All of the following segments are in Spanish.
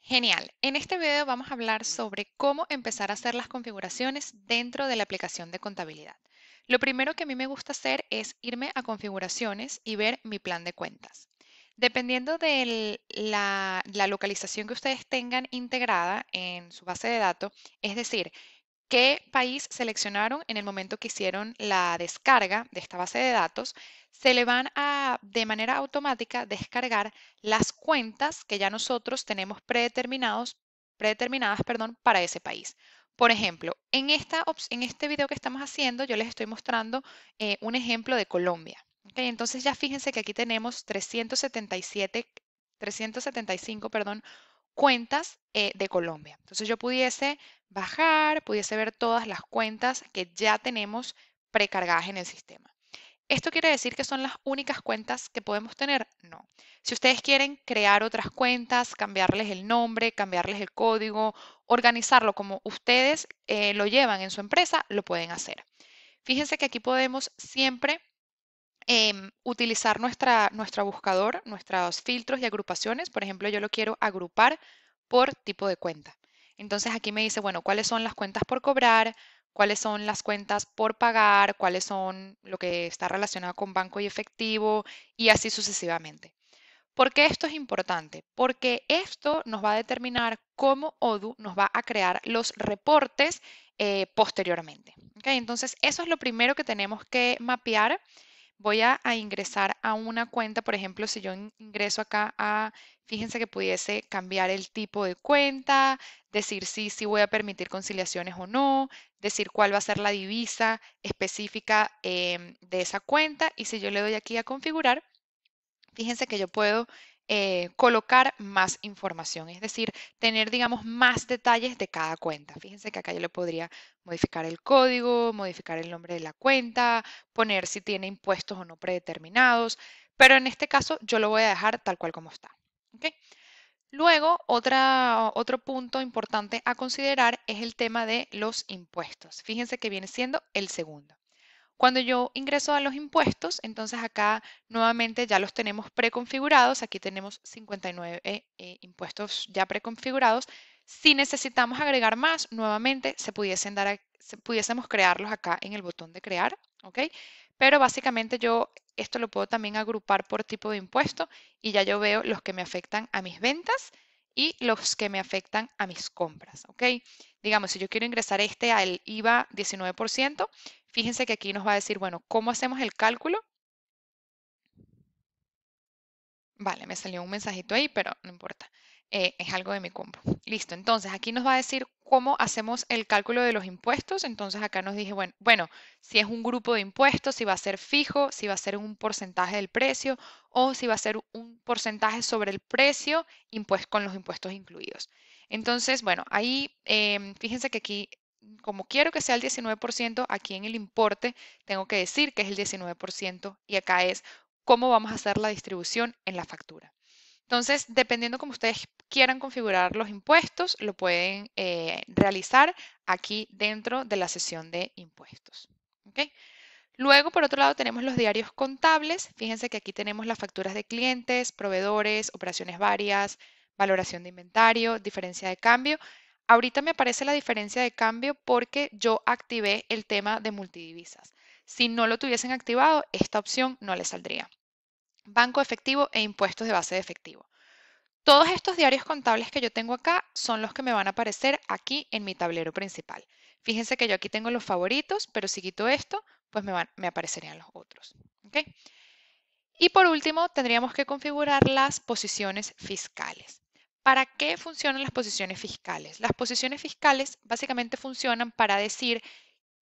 Genial. En este video vamos a hablar sobre cómo empezar a hacer las configuraciones dentro de la aplicación de contabilidad. Lo primero que a mí me gusta hacer es irme a configuraciones y ver mi plan de cuentas. Dependiendo de la localización que ustedes tengan integrada en su base de datos, es decir, qué país seleccionaron en el momento que hicieron la descarga de esta base de datos, se le van a de manera automática descargar las cuentas que ya nosotros tenemos predeterminadas, perdón, para ese país. Por ejemplo, en este video que estamos haciendo, yo les estoy mostrando un ejemplo de Colombia. ¿Ok? Entonces ya fíjense que aquí tenemos 375, perdón, cuentas de Colombia. Entonces yo pudiese bajar, pudiese ver todas las cuentas que ya tenemos precargadas en el sistema. ¿Esto quiere decir que son las únicas cuentas que podemos tener? No. Si ustedes quieren crear otras cuentas, cambiarles el nombre, cambiarles el código, organizarlo como ustedes lo llevan en su empresa, lo pueden hacer. Fíjense que aquí podemos siempre utilizar nuestra buscador, nuestros filtros y agrupaciones. Por ejemplo, yo lo quiero agrupar por tipo de cuenta. Entonces aquí me dice, bueno, cuáles son las cuentas por cobrar, cuáles son las cuentas por pagar, cuáles son lo que está relacionado con banco y efectivo y así sucesivamente. ¿Por qué esto es importante? Porque esto nos va a determinar cómo Odoo nos va a crear los reportes posteriormente. ¿Ok? Entonces, eso es lo primero que tenemos que mapear. Voy a ingresar a una cuenta, por ejemplo, si yo ingreso acá fíjense que pudiese cambiar el tipo de cuenta, decir si voy a permitir conciliaciones o no, decir cuál va a ser la divisa específica de esa cuenta y si yo le doy aquí a configurar, fíjense que yo puedo colocar más información, es decir, tener, digamos, más detalles de cada cuenta. Fíjense que acá yo le podría modificar el código, modificar el nombre de la cuenta, poner si tiene impuestos o no predeterminados, pero en este caso yo lo voy a dejar tal cual como está. ¿Ok? Luego, otro punto importante a considerar es el tema de los impuestos. Fíjense que viene siendo el segundo. Cuando yo ingreso a los impuestos, entonces acá nuevamente ya los tenemos preconfigurados. Aquí tenemos 59 impuestos ya preconfigurados. Si necesitamos agregar más, nuevamente pudiésemos crearlos acá en el botón de crear, ¿ok? Pero básicamente yo esto lo puedo también agrupar por tipo de impuesto y ya yo veo los que me afectan a mis ventas y los que me afectan a mis compras, ¿ok? Digamos, si yo quiero ingresar este al IVA 19%, fíjense que aquí nos va a decir, bueno, ¿cómo hacemos el cálculo? Vale, me salió un mensajito ahí, pero no importa. Es algo de mi compu. Listo, entonces aquí nos va a decir cómo hacemos el cálculo de los impuestos. Entonces acá nos dije, bueno, si es un grupo de impuestos, si va a ser fijo, si va a ser un porcentaje del precio o si va a ser un porcentaje sobre el precio con los impuestos incluidos. Entonces, bueno, ahí fíjense que aquí, como quiero que sea el 19%, aquí en el importe tengo que decir que es el 19% y acá es cómo vamos a hacer la distribución en la factura. Entonces, dependiendo cómo ustedes quieran configurar los impuestos, lo pueden realizar aquí dentro de la sesión de impuestos. ¿Ok? Luego, por otro lado, tenemos los diarios contables. Fíjense que aquí tenemos las facturas de clientes, proveedores, operaciones varias, valoración de inventario, diferencia de cambio. Ahorita me aparece la diferencia de cambio porque yo activé el tema de multidivisas. Si no lo tuviesen activado, esta opción no le saldría. Banco efectivo e impuestos de base de efectivo. Todos estos diarios contables que yo tengo acá son los que me van a aparecer aquí en mi tablero principal. Fíjense que yo aquí tengo los favoritos, pero si quito esto, pues me aparecerían los otros. ¿Ok? Y por último, tendríamos que configurar las posiciones fiscales. ¿Para qué funcionan las posiciones fiscales? Las posiciones fiscales básicamente funcionan para decir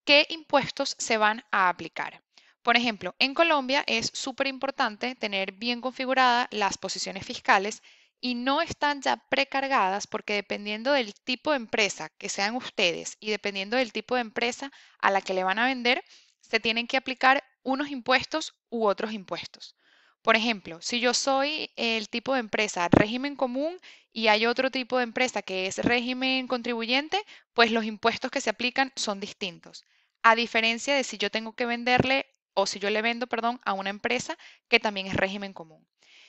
qué impuestos se van a aplicar. Por ejemplo, en Colombia es súper importante tener bien configuradas las posiciones fiscales y no están ya precargadas porque dependiendo del tipo de empresa que sean ustedes y dependiendo del tipo de empresa a la que le van a vender, se tienen que aplicar unos impuestos u otros impuestos. Por ejemplo, si yo soy el tipo de empresa régimen común y hay otro tipo de empresa que es régimen contribuyente, pues los impuestos que se aplican son distintos. A diferencia de si yo tengo que venderle o si yo le vendo, perdón, a una empresa que también es régimen común.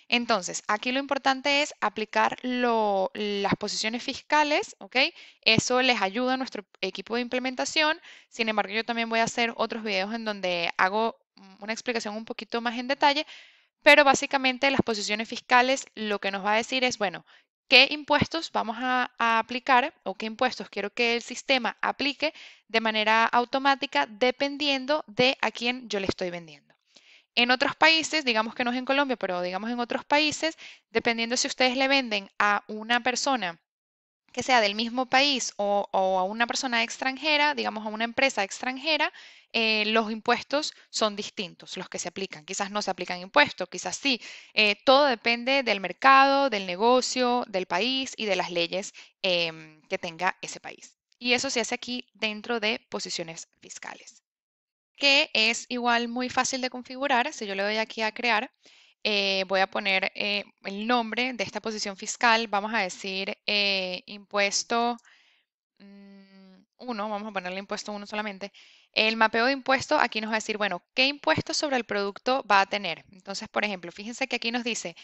Entonces, aquí lo importante es aplicar las posiciones fiscales, ¿ok? Eso les ayuda a nuestro equipo de implementación. Sin embargo, yo también voy a hacer otros videos en donde hago una explicación un poquito más en detalle, pero básicamente las posiciones fiscales lo que nos va a decir es, bueno, ¿qué impuestos vamos a aplicar o qué impuestos quiero que el sistema aplique de manera automática dependiendo de a quién yo le estoy vendiendo? En otros países, digamos que no es en Colombia, pero digamos en otros países, dependiendo si ustedes le venden a una persona que sea del mismo país o a una persona extranjera, digamos a una empresa extranjera, los impuestos son distintos, los que se aplican. Quizás no se aplican impuestos, quizás sí. Todo depende del mercado, del negocio, del país y de las leyes que tenga ese país. Y eso se hace aquí dentro de posiciones fiscales, que es igual muy fácil de configurar. Si yo le doy aquí a crear, voy a poner el nombre de esta posición fiscal. Vamos a decir impuesto 1, vamos a ponerle impuesto 1 solamente. El mapeo de impuesto aquí nos va a decir, bueno, ¿qué impuesto sobre el producto va a tener? Entonces, por ejemplo, fíjense que aquí nos dice,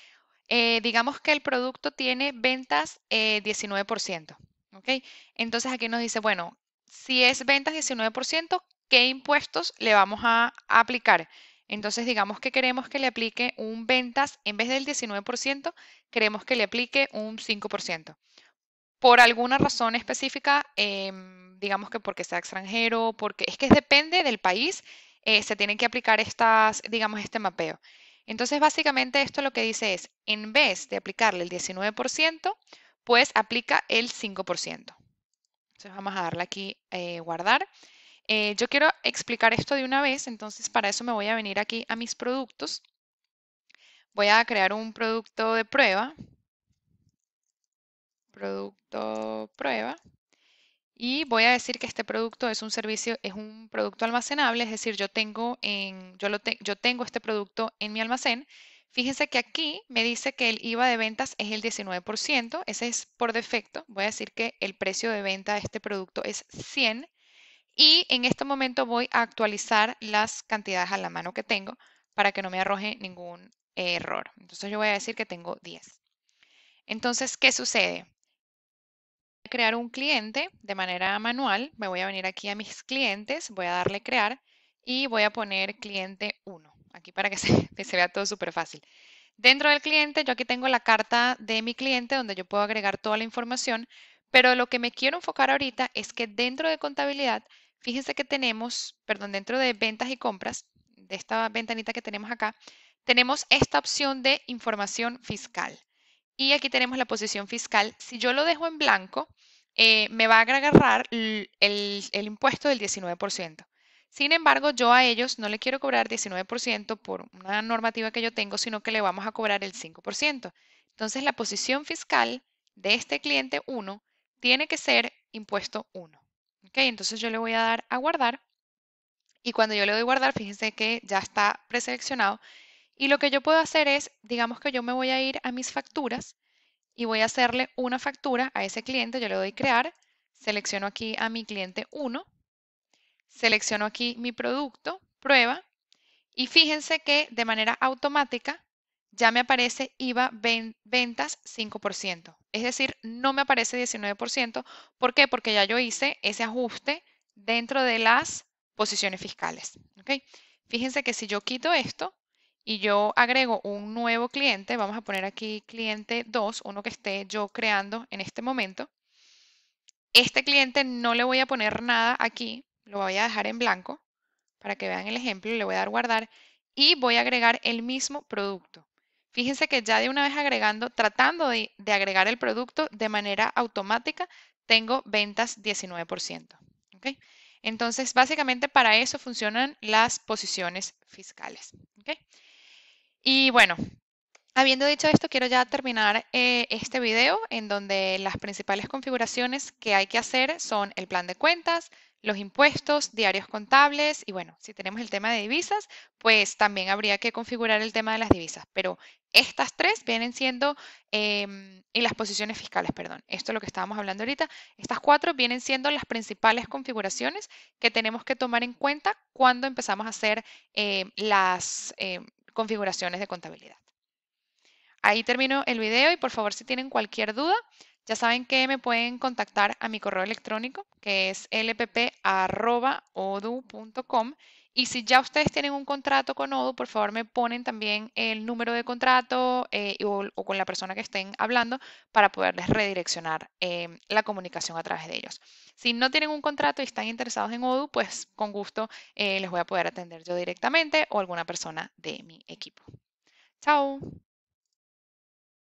digamos que el producto tiene ventas 19%, ¿ok? Entonces aquí nos dice, bueno, si es ventas 19%, ¿qué impuestos le vamos a aplicar? Entonces digamos que queremos que le aplique un ventas, en vez del 19%, queremos que le aplique un 5%. Por alguna razón específica, digamos que porque sea extranjero, porque es que depende del país, se tienen que aplicar estas, digamos, este mapeo. Entonces, básicamente esto lo que dice es, en vez de aplicarle el 19%, pues aplica el 5%. Entonces, vamos a darle aquí guardar. Yo quiero explicar esto de una vez, entonces para eso me voy a venir aquí a mis productos. Voy a crear un producto de prueba. Producto prueba. Y voy a decir que este producto es un servicio, es un producto almacenable, es decir, yo tengo este producto en mi almacén. Fíjense que aquí me dice que el IVA de ventas es el 19%, ese es por defecto. Voy a decir que el precio de venta de este producto es 100 y en este momento voy a actualizar las cantidades a la mano que tengo para que no me arroje ningún error. Entonces yo voy a decir que tengo 10. Entonces, ¿qué sucede? Crear un cliente de manera manual. Me voy a venir aquí a mis clientes, voy a darle crear y voy a poner cliente 1, aquí para que que se vea todo súper fácil. Dentro del cliente, yo aquí tengo la carta de mi cliente donde yo puedo agregar toda la información, pero lo que me quiero enfocar ahorita es que dentro de contabilidad, fíjense que tenemos, perdón, dentro de ventas y compras, de esta ventanita que tenemos acá, tenemos esta opción de información fiscal. Y aquí tenemos la posición fiscal. Si yo lo dejo en blanco, me va a agarrar el impuesto del 19%. Sin embargo, yo a ellos no le quiero cobrar 19% por una normativa que yo tengo, sino que le vamos a cobrar el 5%. Entonces, la posición fiscal de este cliente 1 tiene que ser impuesto 1. ¿Ok? Entonces, yo le voy a dar a guardar y cuando yo le doy guardar, fíjense que ya está preseleccionado. Y lo que yo puedo hacer es, digamos que yo me voy a ir a mis facturas y voy a hacerle una factura a ese cliente. Yo le doy crear, selecciono aquí a mi cliente 1, selecciono aquí mi producto, prueba, y fíjense que de manera automática ya me aparece IVA ventas 5%. Es decir, no me aparece 19%. ¿Por qué? Porque ya yo hice ese ajuste dentro de las posiciones fiscales. ¿Ok? Fíjense que si yo quito esto y yo agrego un nuevo cliente, vamos a poner aquí cliente 2, uno que esté yo creando en este momento. Este cliente no le voy a poner nada aquí, lo voy a dejar en blanco para que vean el ejemplo, le voy a dar guardar y voy a agregar el mismo producto. Fíjense que ya de una vez agregando, tratando de agregar el producto de manera automática, tengo ventas 19%. ¿Ok? Entonces, básicamente para eso funcionan las posiciones fiscales. ¿Ok? Y bueno, habiendo dicho esto, quiero ya terminar este video en donde las principales configuraciones que hay que hacer son el plan de cuentas, los impuestos, diarios contables y bueno, si tenemos el tema de divisas, pues también habría que configurar el tema de las divisas. Pero estas tres vienen siendo, y las posiciones fiscales, perdón, esto es lo que estábamos hablando ahorita, estas cuatro vienen siendo las principales configuraciones que tenemos que tomar en cuenta cuando empezamos a hacer las configuraciones de contabilidad. Ahí termino el video y por favor si tienen cualquier duda, ya saben que me pueden contactar a mi correo electrónico que es lpp@odoo.com y si ya ustedes tienen un contrato con Odoo, por favor me ponen también el número de contrato o con la persona que estén hablando para poderles redireccionar la comunicación a través de ellos. Si no tienen un contrato y están interesados en Odoo, pues con gusto les voy a poder atender yo directamente o alguna persona de mi equipo. Chao.